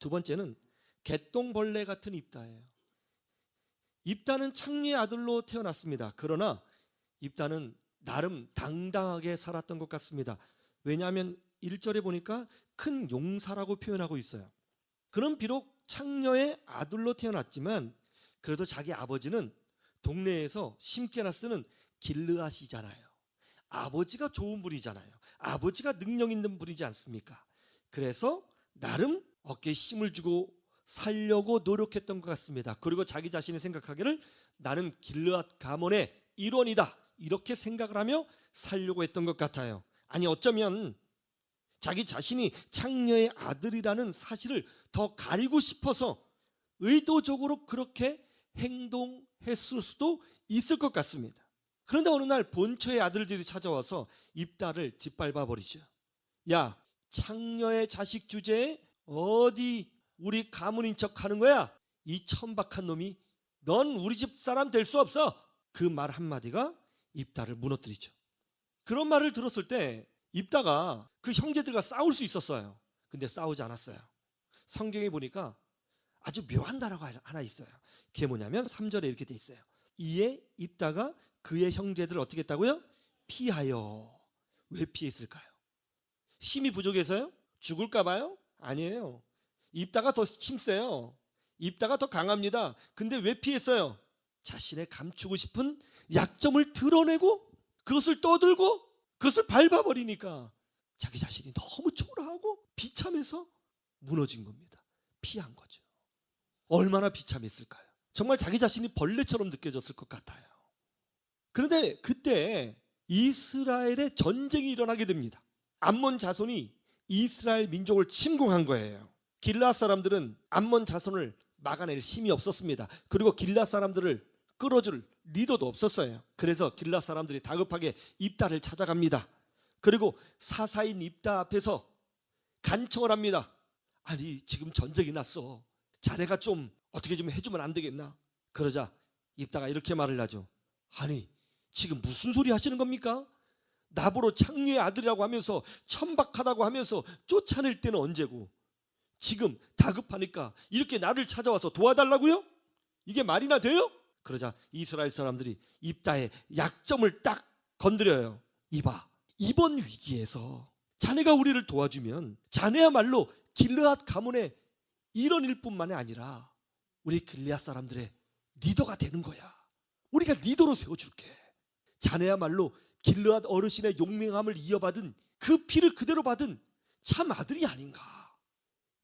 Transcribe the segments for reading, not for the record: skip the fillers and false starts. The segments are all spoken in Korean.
두 번째는 개똥벌레 같은 입다예요. 입다는 창녀의 아들로 태어났습니다. 그러나 입다는 나름 당당하게 살았던 것 같습니다. 왜냐하면 1절에 보니까 큰 용사라고 표현하고 있어요. 그럼 비록 창녀의 아들로 태어났지만 그래도 자기 아버지는 동네에서 심게나 쓰는 길르앗이잖아요. 아버지가 좋은 분이잖아요. 아버지가 능력 있는 분이지 않습니까? 그래서 나름 어깨에 힘을 주고 살려고 노력했던 것 같습니다. 그리고 자기 자신이 생각하기를 나는 길르앗 가문의 일원이다, 이렇게 생각을 하며 살려고 했던 것 같아요. 아니 어쩌면 자기 자신이 창녀의 아들이라는 사실을 더 가리고 싶어서 의도적으로 그렇게 행동했을 수도 있을 것 같습니다. 그런데 어느 날 본처의 아들들이 찾아와서 입다를 짓밟아 버리죠. 야, 창녀의 자식 주제에 어디 우리 가문인 척 하는 거야? 이 천박한 놈이, 넌 우리 집 사람 될 수 없어. 그 말 한마디가 입다를 무너뜨리죠. 그런 말을 들었을 때 입다가 그 형제들과 싸울 수 있었어요. 근데 싸우지 않았어요. 성경에 보니까 아주 묘한 단어가 하나 있어요. 그게 뭐냐면 3절에 이렇게 돼 있어요. 이에 입다가 그의 형제들을 어떻게 했다고요? 피하여. 왜 피했을까요? 힘이 부족해서요? 죽을까 봐요? 아니에요. 입다가 더 힘세요. 입다가 더 강합니다. 근데 왜 피했어요? 자신의 감추고 싶은 약점을 드러내고 그것을 떠들고 그것을 밟아버리니까 자기 자신이 너무 초라하고 비참해서 무너진 겁니다. 피한 거죠. 얼마나 비참했을까요? 정말 자기 자신이 벌레처럼 느껴졌을 것 같아요. 그런데 그때 이스라엘의 전쟁이 일어나게 됩니다. 암몬 자손이 이스라엘 민족을 침공한 거예요. 길르앗 사람들은 암몬 자손을 막아낼 힘이 없었습니다. 그리고 길르앗 사람들을 끌어줄 리더도 없었어요. 그래서 길르앗 사람들이 다급하게 입다를 찾아갑니다. 그리고 사사인 입다 앞에서 간청을 합니다. 아니 지금 전쟁이 났어. 자네가 좀 어떻게 좀 해주면 안 되겠나? 그러자 입다가 이렇게 말을 하죠. 아니 지금 무슨 소리 하시는 겁니까? 나보러 창녀의 아들이라고 하면서 천박하다고 하면서 쫓아낼 때는 언제고 지금 다급하니까 이렇게 나를 찾아와서 도와달라고요? 이게 말이나 돼요? 그러자 이스라엘 사람들이 입다의 약점을 딱 건드려요. 이봐, 이번 위기에서 자네가 우리를 도와주면 자네야말로 길르앗 가문의 일원일 뿐만이 아니라 우리 길르앗 사람들의 리더가 되는 거야. 우리가 리더로 세워줄게. 자네야말로 길르앗 어르신의 용맹함을 이어받은 그 피를 그대로 받은 참 아들이 아닌가.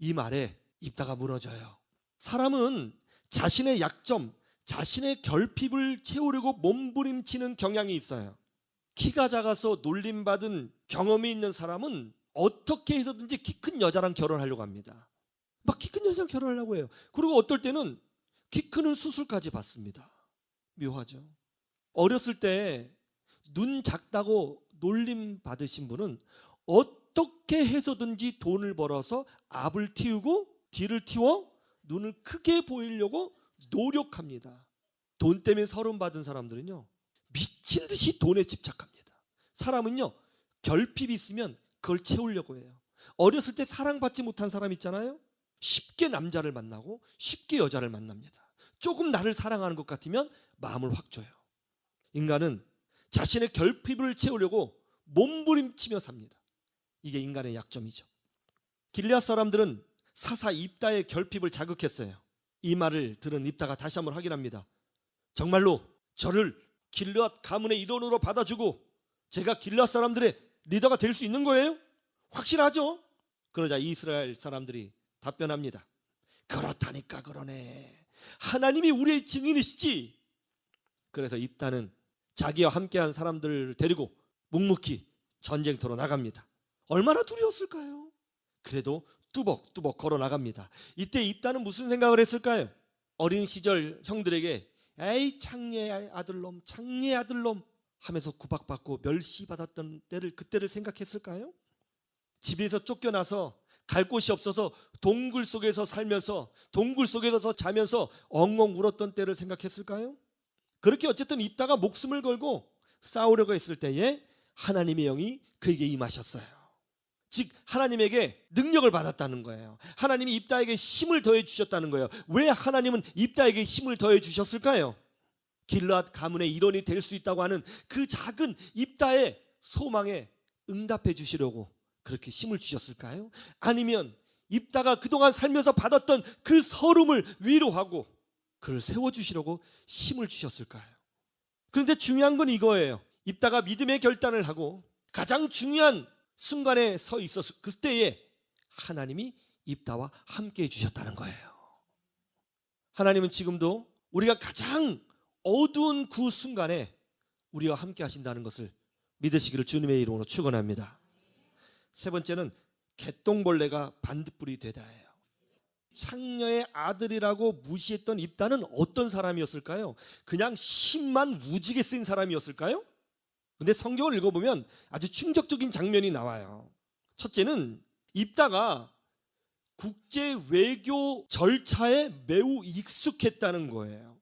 이 말에 입다가 무너져요. 사람은 자신의 약점, 자신의 결핍을 채우려고 몸부림치는 경향이 있어요. 키가 작아서 놀림받은 경험이 있는 사람은 어떻게 해서든지 키 큰 여자랑 결혼하려고 합니다. 막 키 큰 여자랑 결혼하려고 해요. 그리고 어떨 때는 키 크는 수술까지 받습니다. 묘하죠. 어렸을 때 눈 작다고 놀림 받으신 분은 어떻게 해서든지 돈을 벌어서 앞을 틔우고 뒤를 틔워 눈을 크게 보이려고 노력합니다. 돈 때문에 서름 받은 사람들은요, 미친 듯이 돈에 집착합니다. 사람은요, 결핍이 있으면 그걸 채우려고 해요. 어렸을 때 사랑받지 못한 사람 있잖아요. 쉽게 남자를 만나고 쉽게 여자를 만납니다. 조금 나를 사랑하는 것 같으면 마음을 확 줘요. 인간은 자신의 결핍을 채우려고 몸부림치며 삽니다. 이게 인간의 약점이죠. 길르앗 사람들은 사사 입다의 결핍을 자극했어요. 이 말을 들은 입다가 다시 한번 확인합니다. 정말로 저를 길르앗 가문의 일원으로 받아주고 제가 길르앗 사람들의 리더가 될 수 있는 거예요? 확실하죠? 그러자 이스라엘 사람들이 답변합니다. 그렇다니까 그러네. 하나님이 우리의 증인이시지. 그래서 입다는 자기와 함께한 사람들을 데리고 묵묵히 전쟁터로 나갑니다. 얼마나 두려웠을까요? 그래도 뚜벅뚜벅 걸어 나갑니다. 이때 입다는 무슨 생각을 했을까요? 어린 시절 형들에게 에이 창녀의 아들놈, 창녀의 아들놈 하면서 구박받고 멸시받았던 그때를 생각했을까요? 집에서 쫓겨나서 갈 곳이 없어서 동굴 속에서 살면서 동굴 속에서 자면서 엉엉 울었던 때를 생각했을까요? 그렇게 어쨌든 입다가 목숨을 걸고 싸우려고 했을 때에 하나님의 영이 그에게 임하셨어요. 즉 하나님에게 능력을 받았다는 거예요. 하나님이 입다에게 힘을 더해 주셨다는 거예요. 왜 하나님은 입다에게 힘을 더해 주셨을까요? 길르앗 가문의 일원이 될 수 있다고 하는 그 작은 입다의 소망에 응답해 주시려고 그렇게 힘을 주셨을까요? 아니면 입다가 그동안 살면서 받았던 그 서름을 위로하고 그를 세워주시려고 힘을 주셨을까요? 그런데 중요한 건 이거예요. 입다가 믿음의 결단을 하고 가장 중요한 순간에 서 있었을 그때에 하나님이 입다와 함께 해주셨다는 거예요. 하나님은 지금도 우리가 가장 어두운 그 순간에 우리와 함께 하신다는 것을 믿으시기를 주님의 이름으로 축원합니다. 세 번째는 개똥벌레가 반딧불이 되다예요. 창녀의 아들이라고 무시했던 입다는 어떤 사람이었을까요? 그냥 힘만 무지개 쓴 사람이었을까요? 근데 성경을 읽어보면 아주 충격적인 장면이 나와요. 첫째는 입다가 국제 외교 절차에 매우 익숙했다는 거예요.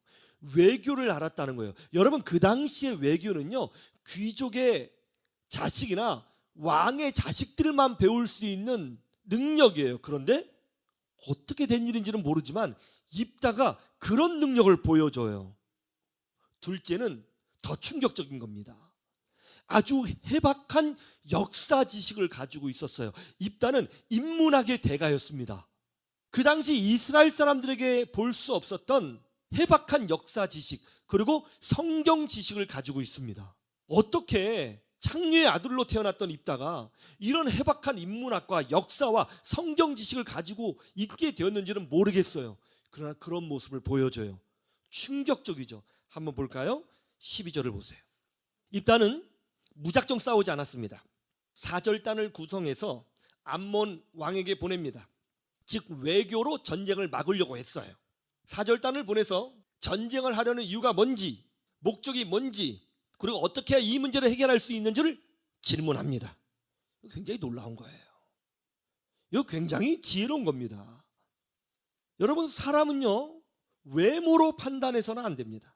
외교를 알았다는 거예요. 여러분, 그 당시의 외교는요, 귀족의 자식이나 왕의 자식들만 배울 수 있는 능력이에요. 그런데 어떻게 된 일인지는 모르지만 입다가 그런 능력을 보여줘요. 둘째는 더 충격적인 겁니다. 아주 해박한 역사 지식을 가지고 있었어요. 입다는 인문학의 대가였습니다. 그 당시 이스라엘 사람들에게 볼 수 없었던 해박한 역사 지식, 그리고 성경 지식을 가지고 있습니다. 어떻게 창녀의 아들로 태어났던 입다가 이런 해박한 인문학과 역사와 성경 지식을 가지고 있게 되었는지는 모르겠어요. 그러나 그런 모습을 보여줘요. 충격적이죠. 한번 볼까요? 12절을 보세요. 입다는 무작정 싸우지 않았습니다. 사절단을 구성해서 암몬 왕에게 보냅니다. 즉 외교로 전쟁을 막으려고 했어요. 사절단을 보내서 전쟁을 하려는 이유가 뭔지, 목적이 뭔지, 그리고 어떻게 이 문제를 해결할 수 있는지를 질문합니다. 굉장히 놀라운 거예요. 이거 굉장히 지혜로운 겁니다. 여러분, 사람은요, 외모로 판단해서는 안 됩니다.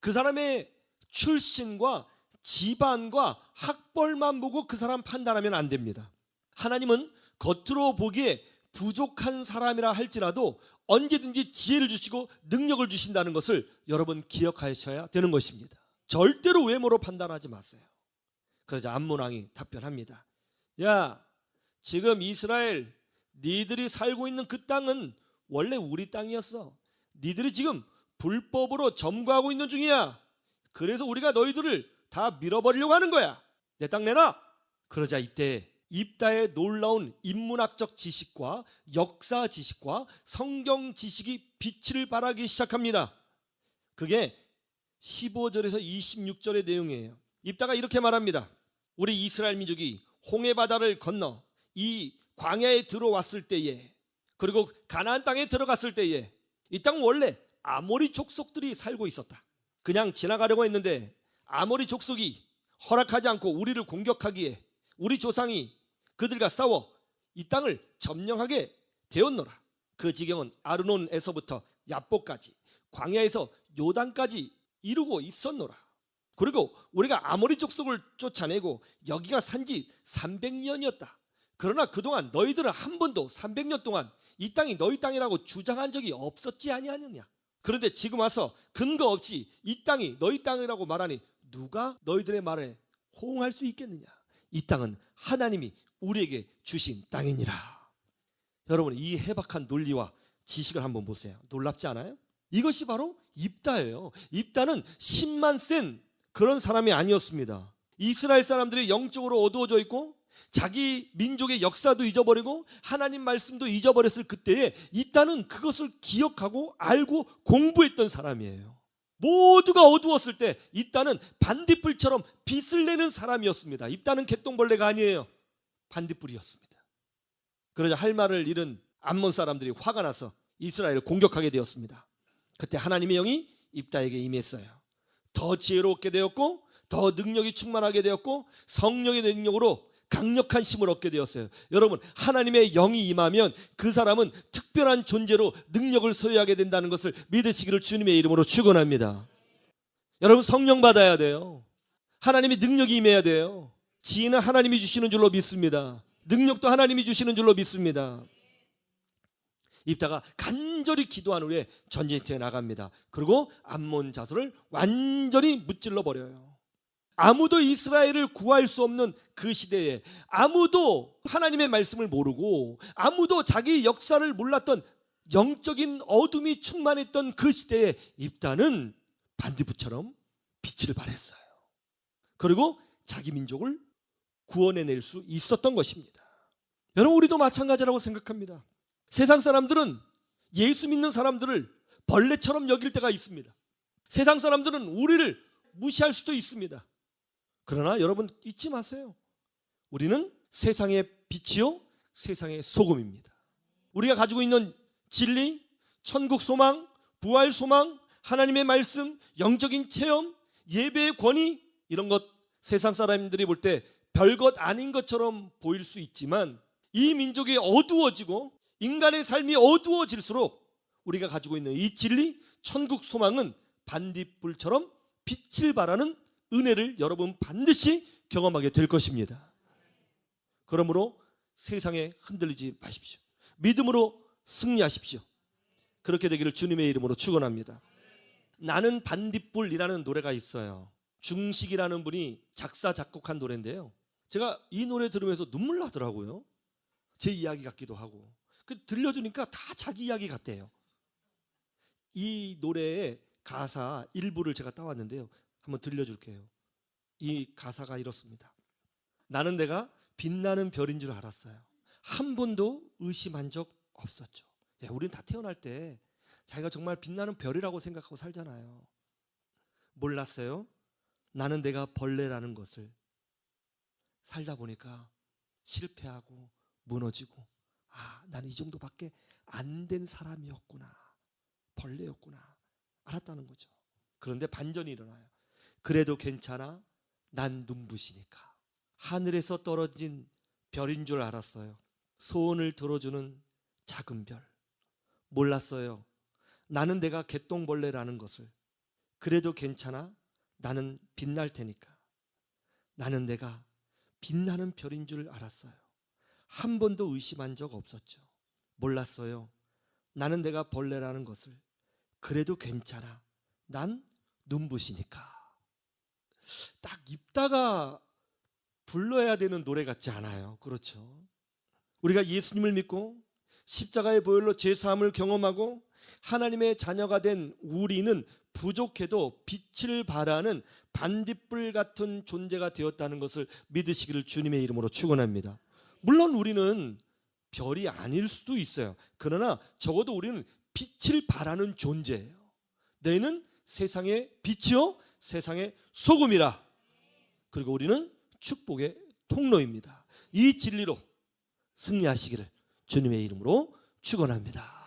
그 사람의 출신과 집안과 학벌만 보고 그 사람 판단하면 안 됩니다. 하나님은 겉으로 보기에 부족한 사람이라 할지라도 언제든지 지혜를 주시고 능력을 주신다는 것을 여러분 기억하셔야 되는 것입니다. 절대로 외모로 판단하지 마세요. 그러자 암몬 왕이 답변합니다. 야, 지금 이스라엘 니들이 살고 있는 그 땅은 원래 우리 땅이었어. 니들이 지금 불법으로 점거하고 있는 중이야. 그래서 우리가 너희들을 다 밀어버리려고 하는 거야. 내 땅 내놔. 그러자 이때 입다의 놀라운 인문학적 지식과 역사 지식과 성경 지식이 빛을 발하기 시작합니다. 그게 15절에서 26절의 내용이에요. 입다가 이렇게 말합니다. 우리 이스라엘 민족이 홍해바다를 건너 이 광야에 들어왔을 때에, 그리고 가나안 땅에 들어갔을 때에 이 땅은 원래 아모리 족속들이 살고 있었다. 그냥 지나가려고 했는데 아모리 족속이 허락하지 않고 우리를 공격하기에 우리 조상이 그들과 싸워 이 땅을 점령하게 되었노라. 그 지경은 아르논에서부터 야보까지 광야에서 요단까지 이루고 있었노라. 그리고 우리가 아모리 족속을 쫓아내고 여기가 산지 300년이었다. 그러나 그동안 너희들은 한 번도 300년 동안 이 땅이 너희 땅이라고 주장한 적이 없었지 아니하느냐. 그런데 지금 와서 근거 없이 이 땅이 너희 땅이라고 말하니 누가 너희들의 말에 호응할 수 있겠느냐. 이 땅은 하나님이 우리에게 주신 땅이니라. 여러분, 이 해박한 논리와 지식을 한번 보세요. 놀랍지 않아요? 이것이 바로 입다예요. 입다는 힘만 센 그런 사람이 아니었습니다. 이스라엘 사람들이 영적으로 어두워져 있고 자기 민족의 역사도 잊어버리고 하나님 말씀도 잊어버렸을 그때에 입다는 그것을 기억하고 알고 공부했던 사람이에요. 모두가 어두웠을 때 입다는 반딧불처럼 빛을 내는 사람이었습니다. 입다는 개똥벌레가 아니에요. 반딧불이었습니다. 그러자 할 말을 잃은 암몬 사람들이 화가 나서 이스라엘을 공격하게 되었습니다. 그때 하나님의 영이 입다에게 임했어요. 더 지혜롭게 되었고 더 능력이 충만하게 되었고 성령의 능력으로 강력한 힘을 얻게 되었어요. 여러분, 하나님의 영이 임하면 그 사람은 특별한 존재로 능력을 소유하게 된다는 것을 믿으시기를 주님의 이름으로 축원합니다. 여러분, 성령 받아야 돼요. 하나님의 능력이 임해야 돼요. 지혜는 하나님이 주시는 줄로 믿습니다. 능력도 하나님이 주시는 줄로 믿습니다. 입다가 간절히 기도한 후에 전쟁터에 나갑니다. 그리고 암몬 자손을 완전히 무찔러 버려요. 아무도 이스라엘을 구할 수 없는 그 시대에, 아무도 하나님의 말씀을 모르고 아무도 자기 역사를 몰랐던 영적인 어둠이 충만했던 그 시대에 입다는 반딧불처럼 빛을 발했어요. 그리고 자기 민족을 구원해낼 수 있었던 것입니다. 여러분, 우리도 마찬가지라고 생각합니다. 세상 사람들은 예수 믿는 사람들을 벌레처럼 여길 때가 있습니다. 세상 사람들은 우리를 무시할 수도 있습니다. 그러나 여러분 잊지 마세요. 우리는 세상의 빛이요 세상의 소금입니다. 우리가 가지고 있는 진리, 천국 소망, 부활 소망, 하나님의 말씀, 영적인 체험, 예배의 권위, 이런 것 세상 사람들이 볼 때 별것 아닌 것처럼 보일 수 있지만, 이 민족이 어두워지고 인간의 삶이 어두워질수록 우리가 가지고 있는 이 진리, 천국 소망은 반딧불처럼 빛을 발하는 은혜를 여러분 반드시 경험하게 될 것입니다. 그러므로 세상에 흔들리지 마십시오. 믿음으로 승리하십시오. 그렇게 되기를 주님의 이름으로 축원합니다. 나는 반딧불이라는 노래가 있어요. 중식이라는 분이 작사 작곡한 노래인데요, 제가 이 노래 들으면서 눈물 나더라고요. 제 이야기 같기도 하고. 들려주니까 다 자기 이야기 같대요. 이 노래의 가사 일부를 제가 따왔는데요, 한번 들려줄게요. 이 가사가 이렇습니다. 나는 내가 빛나는 별인 줄 알았어요. 한 번도 의심한 적 없었죠. 우리는 다 태어날 때 자기가 정말 빛나는 별이라고 생각하고 살잖아요. 몰랐어요. 나는 내가 벌레라는 것을. 살다 보니까 실패하고 무너지고, 나는 이 정도밖에 안 된 사람이었구나, 벌레였구나 알았다는 거죠. 그런데 반전이 일어나요. 그래도 괜찮아, 난 눈부시니까. 하늘에서 떨어진 별인 줄 알았어요. 소원을 들어주는 작은 별. 몰랐어요. 나는 내가 개똥벌레라는 것을. 그래도 괜찮아, 나는 빛날 테니까. 나는 내가 빛나는 별인 줄 알았어요. 한 번도 의심한 적 없었죠. 몰랐어요. 나는 내가 벌레라는 것을. 그래도 괜찮아, 난 눈부시니까. 딱 입다가 불러야 되는 노래 같지 않아요? 그렇죠? 우리가 예수님을 믿고 십자가의 보혈로 죄사함을 경험하고 하나님의 자녀가 된 우리는 부족해도 빛을 발하는 반딧불 같은 존재가 되었다는 것을 믿으시기를 주님의 이름으로 축원합니다. 물론 우리는 별이 아닐 수도 있어요. 그러나 적어도 우리는 빛을 발하는 존재예요. 너희는 세상의 빛이요 세상의 소금이라. 그리고 우리는 축복의 통로입니다. 이 진리로 승리하시기를 주님의 이름으로 축원합니다.